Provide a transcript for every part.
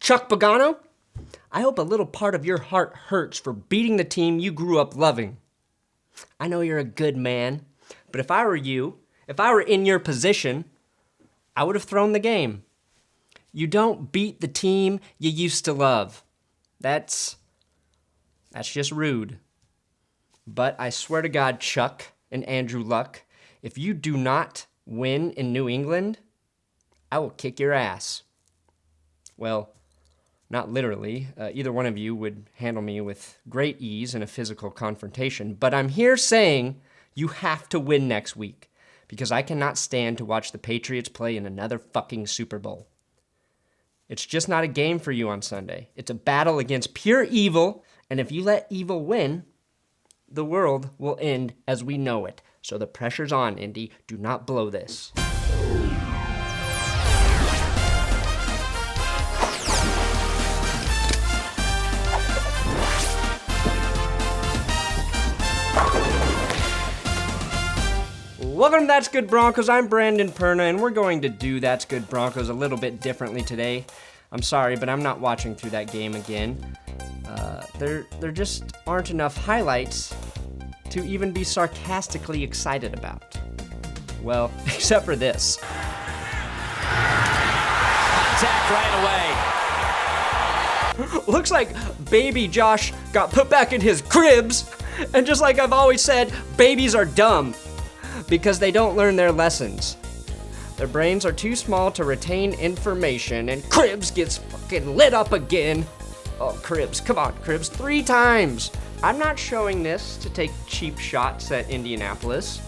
Chuck Pagano, I hope a little part of your heart hurts for beating the team you grew up loving. I know you're a good man, but if I were you, if I were in your position, I would have thrown the game. You don't beat the team you used to love. That's just rude. But I swear to God, Chuck and Andrew Luck, if you do not win in New England, I will kick your ass. Well, not literally. Either one of you would handle me with great ease in a physical confrontation. But I'm here saying you have to win next week because I cannot stand to watch the Patriots play in another fucking Super Bowl. It's just not a game for you on Sunday. It's a battle against pure evil, and if you let evil win, the world will end as we know it. So the pressure's on, Indy. Do not blow this. Welcome to That's Good Broncos. I'm Brandon Perna, and we're going to do That's Good Broncos a little bit differently today. I'm sorry, but I'm not watching through that game again. There just aren't enough highlights to even be sarcastically excited about. Well, except for this. Contact right away. Looks like baby Josh got put back in his cribs, and just like I've always said, babies are dumb because they don't learn their lessons. Their brains are too small to retain information, and Cribs gets fucking lit up again. Oh, Cribs, come on, Cribs, 3 times. I'm not showing this to take cheap shots at Indianapolis.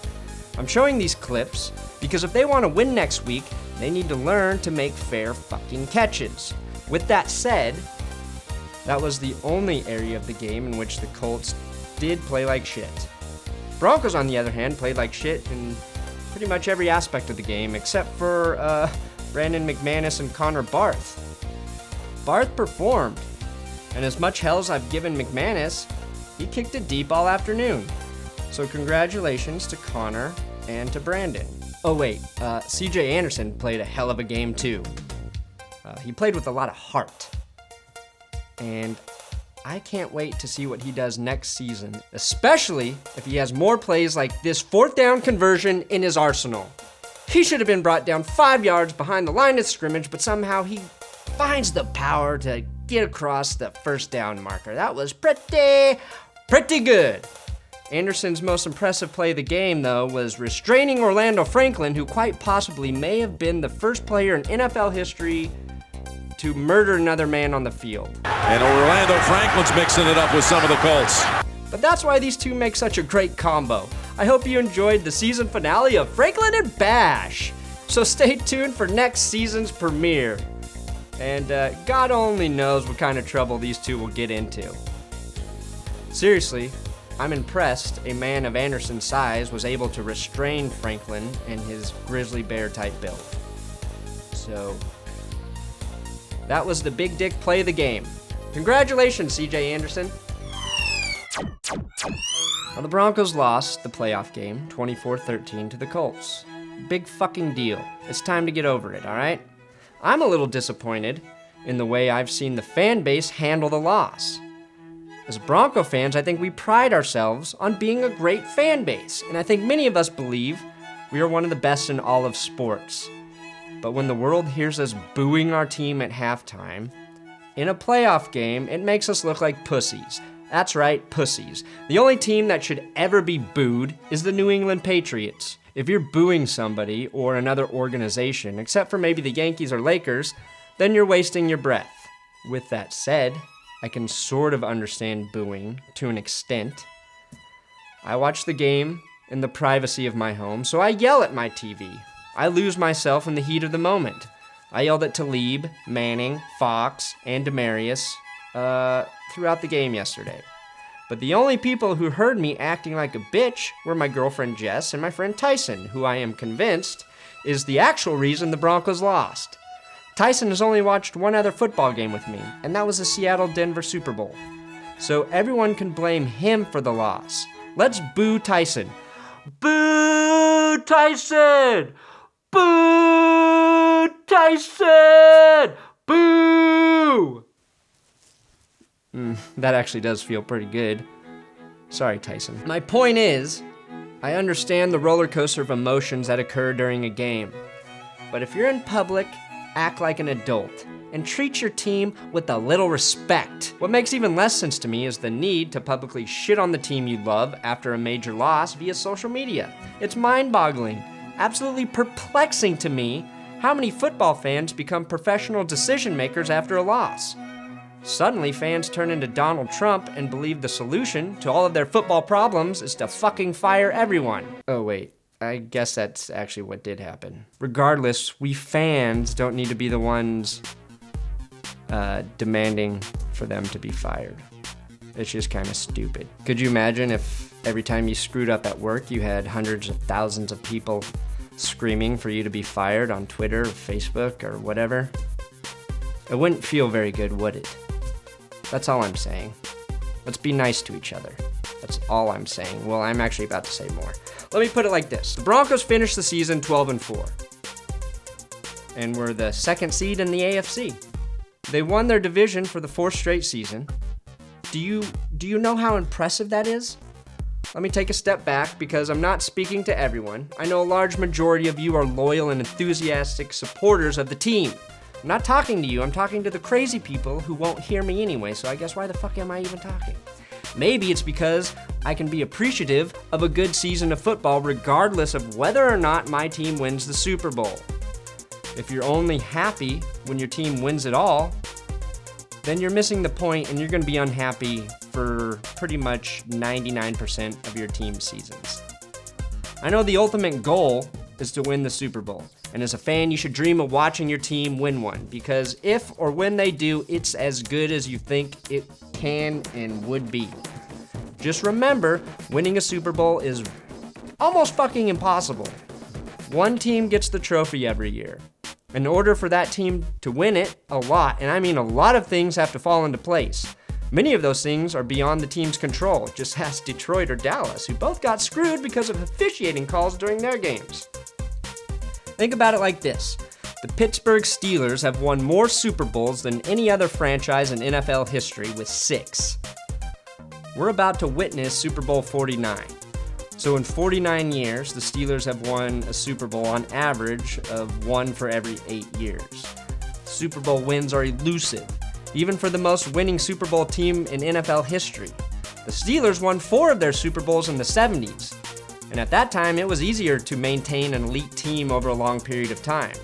I'm showing these clips because if they want to win next week, they need to learn to make fair fucking catches. With that said, that was the only area of the game in which the Colts did play like shit. Broncos, on the other hand, played like shit in pretty much every aspect of the game, except for Brandon McManus and Connor Barth. Barth performed, and as much hell as I've given McManus, he kicked it deep all afternoon. So congratulations to Connor and to Brandon. Oh wait, CJ Anderson played a hell of a game too. He played with a lot of heart. And I can't wait to see what he does next season, especially if he has more plays like this 4th down conversion in his arsenal. He should have been brought down 5 yards behind the line of scrimmage, but somehow he finds the power to get across the 1st down marker. That was pretty good. Anderson's most impressive play of the game, though, was restraining Orlando Franklin, who quite possibly may have been the first player in NFL history to murder another man on the field. And Orlando Franklin's mixing it up with some of the Colts. But that's why these two make such a great combo. I hope you enjoyed the season finale of Franklin and Bash. So stay tuned for next season's premiere. And God only knows what kind of trouble these two will get into. Seriously, I'm impressed a man of Anderson's size was able to restrain Franklin and his grizzly bear type build. So that was the big dick play of the game. Congratulations, CJ Anderson. Well, the Broncos lost the playoff game 24-13 to the Colts. Big fucking deal. It's time to get over it, all right? I'm a little disappointed in the way I've seen the fan base handle the loss. As Bronco fans, I think we pride ourselves on being a great fan base, and I think many of us believe we are one of the best in all of sports. But when the world hears us booing our team at halftime, in a playoff game, it makes us look like pussies. That's right, pussies. The only team that should ever be booed is the New England Patriots. If you're booing somebody or another organization, except for maybe the Yankees or Lakers, then you're wasting your breath. With that said, I can sort of understand booing to an extent. I watch the game in the privacy of my home, so I yell at my TV. I lose myself in the heat of the moment. I yelled at Talib, Manning, Fox, and Demarius throughout the game yesterday. But the only people who heard me acting like a bitch were my girlfriend Jess and my friend Tyson, who I am convinced is the actual reason the Broncos lost. Tyson has only watched one other football game with me, and that was the Seattle-Denver Super Bowl. So everyone can blame him for the loss. Let's boo Tyson. Boo Tyson! Boo Tyson! Boo! That actually does feel pretty good. Sorry, Tyson. My point is, I understand the roller coaster of emotions that occur during a game. But if you're in public, act like an adult and treat your team with a little respect. What makes even less sense to me is the need to publicly shit on the team you love after a major loss via social media. It's mind-boggling, absolutely perplexing to me how many football fans become professional decision makers after a loss. Suddenly, fans turn into Donald Trump and believe the solution to all of their football problems is to fucking fire everyone. Oh wait, I guess that's actually what did happen. Regardless, we fans don't need to be the ones demanding for them to be fired. It's just kind of stupid. Could you imagine if every time you screwed up at work, you had hundreds of thousands of people screaming for you to be fired on Twitter or Facebook or whatever? It wouldn't feel very good, would it? That's all I'm saying. Let's be nice to each other. That's all I'm saying. Well, I'm actually about to say more. Let me put it like this. The Broncos finished the season 12-4. And were the second seed in the AFC. They won their division for the 4th straight season. Do you know how impressive that is? Let me take a step back because I'm not speaking to everyone. I know a large majority of you are loyal and enthusiastic supporters of the team. I'm not talking to you, I'm talking to the crazy people who won't hear me anyway, so I guess why the fuck am I even talking? Maybe it's because I can be appreciative of a good season of football regardless of whether or not my team wins the Super Bowl. If you're only happy when your team wins it all, then you're missing the point and you're going to be unhappy for pretty much 99% of your team's seasons. I know the ultimate goal is to win the Super Bowl. And as a fan, you should dream of watching your team win one, because if or when they do, it's as good as you think it can and would be. Just remember, winning a Super Bowl is almost fucking impossible. One team gets the trophy every year. In order for that team to win it, a lot, and I mean a lot of things have to fall into place. Many of those things are beyond the team's control. Just ask Detroit or Dallas, who both got screwed because of officiating calls during their games. Think about it like this. The Pittsburgh Steelers have won more Super Bowls than any other franchise in NFL history with 6. We're about to witness Super Bowl 49. So in 49 years, the Steelers have won a Super Bowl on average of 1 for every 8 years. Super Bowl wins are elusive, even for the most winning Super Bowl team in NFL history. The Steelers won 4 of their Super Bowls in the 70s. And at that time, it was easier to maintain an elite team over a long period of time.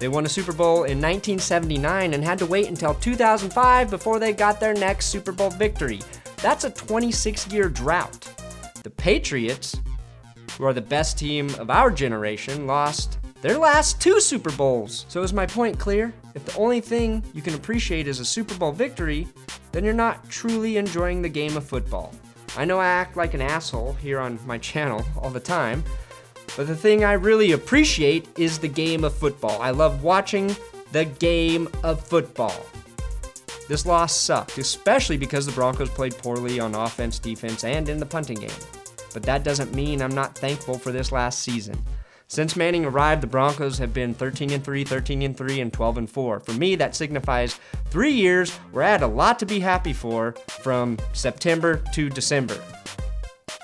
They won a Super Bowl in 1979 and had to wait until 2005 before they got their next Super Bowl victory. That's a 26-year drought. The Patriots, who are the best team of our generation, lost their last 2 Super Bowls. So is my point clear? If the only thing you can appreciate is a Super Bowl victory, then you're not truly enjoying the game of football. I know I act like an asshole here on my channel all the time, but the thing I really appreciate is the game of football. I love watching the game of football. This loss sucked, especially because the Broncos played poorly on offense, defense, and in the punting game. But that doesn't mean I'm not thankful for this last season. Since Manning arrived, the Broncos have been 13-3, 13-3, and 12-4. For me, that signifies 3 years where I had a lot to be happy for from September to December.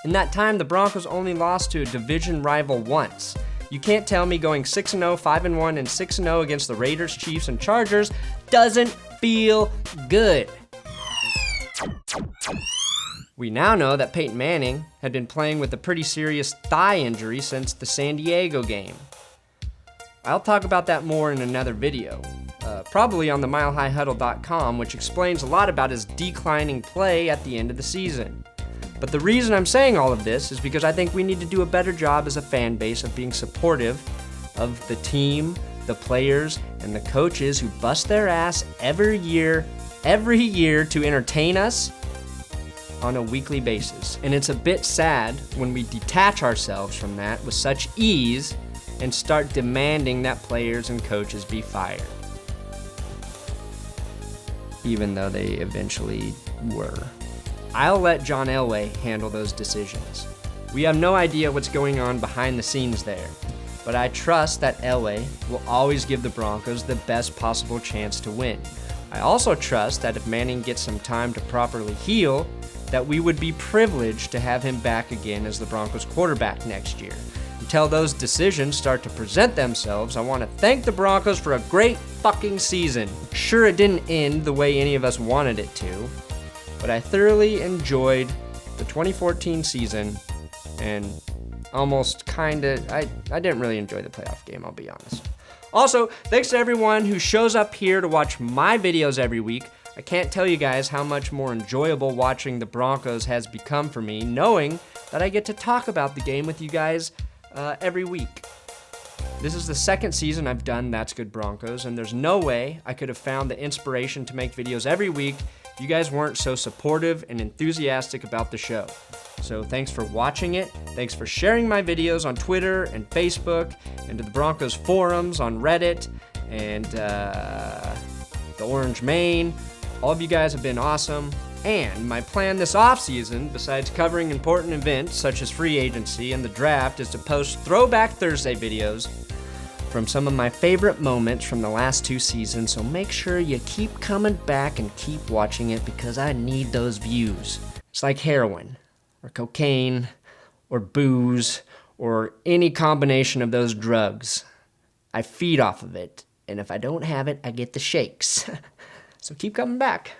In that time, the Broncos only lost to a division rival once. You can't tell me going 6-0, 5-1, and 6-0 against the Raiders, Chiefs, and Chargers doesn't feel good. We now know that Peyton Manning had been playing with a pretty serious thigh injury since the San Diego game. I'll talk about that more in another video, probably on the milehighhuddle.com, which explains a lot about his declining play at the end of the season. But the reason I'm saying all of this is because I think we need to do a better job as a fan base of being supportive of the team, the players, and the coaches who bust their ass every year to entertain us on a weekly basis. And it's a bit sad when we detach ourselves from that with such ease and start demanding that players and coaches be fired, even though they eventually were. I'll let John Elway handle those decisions. We have no idea what's going on behind the scenes there, but I trust that Elway will always give the Broncos the best possible chance to win. I also trust that if Manning gets some time to properly heal, that we would be privileged to have him back again as the Broncos quarterback next year. Until those decisions start to present themselves, I want to thank the Broncos for a great fucking season. Sure, it didn't end the way any of us wanted it to, but I thoroughly enjoyed the 2014 season and almost I didn't really enjoy the playoff game, I'll be honest. Also, thanks to everyone who shows up here to watch my videos every week. I can't tell you guys how much more enjoyable watching the Broncos has become for me, knowing that I get to talk about the game with you guys every week. This is the second season I've done That's Good Broncos, and there's no way I could have found the inspiration to make videos every week if you guys weren't so supportive and enthusiastic about the show. So thanks for watching it, thanks for sharing my videos on Twitter and Facebook, and to the Broncos forums on Reddit, and the Orange Main. All of you guys have been awesome, and my plan this offseason, besides covering important events such as free agency and the draft, is to post Throwback Thursday videos from some of my favorite moments from the last 2 seasons, so make sure you keep coming back and keep watching it because I need those views. It's like heroin, or cocaine, or booze, or any combination of those drugs. I feed off of it, and if I don't have it, I get the shakes. So keep coming back.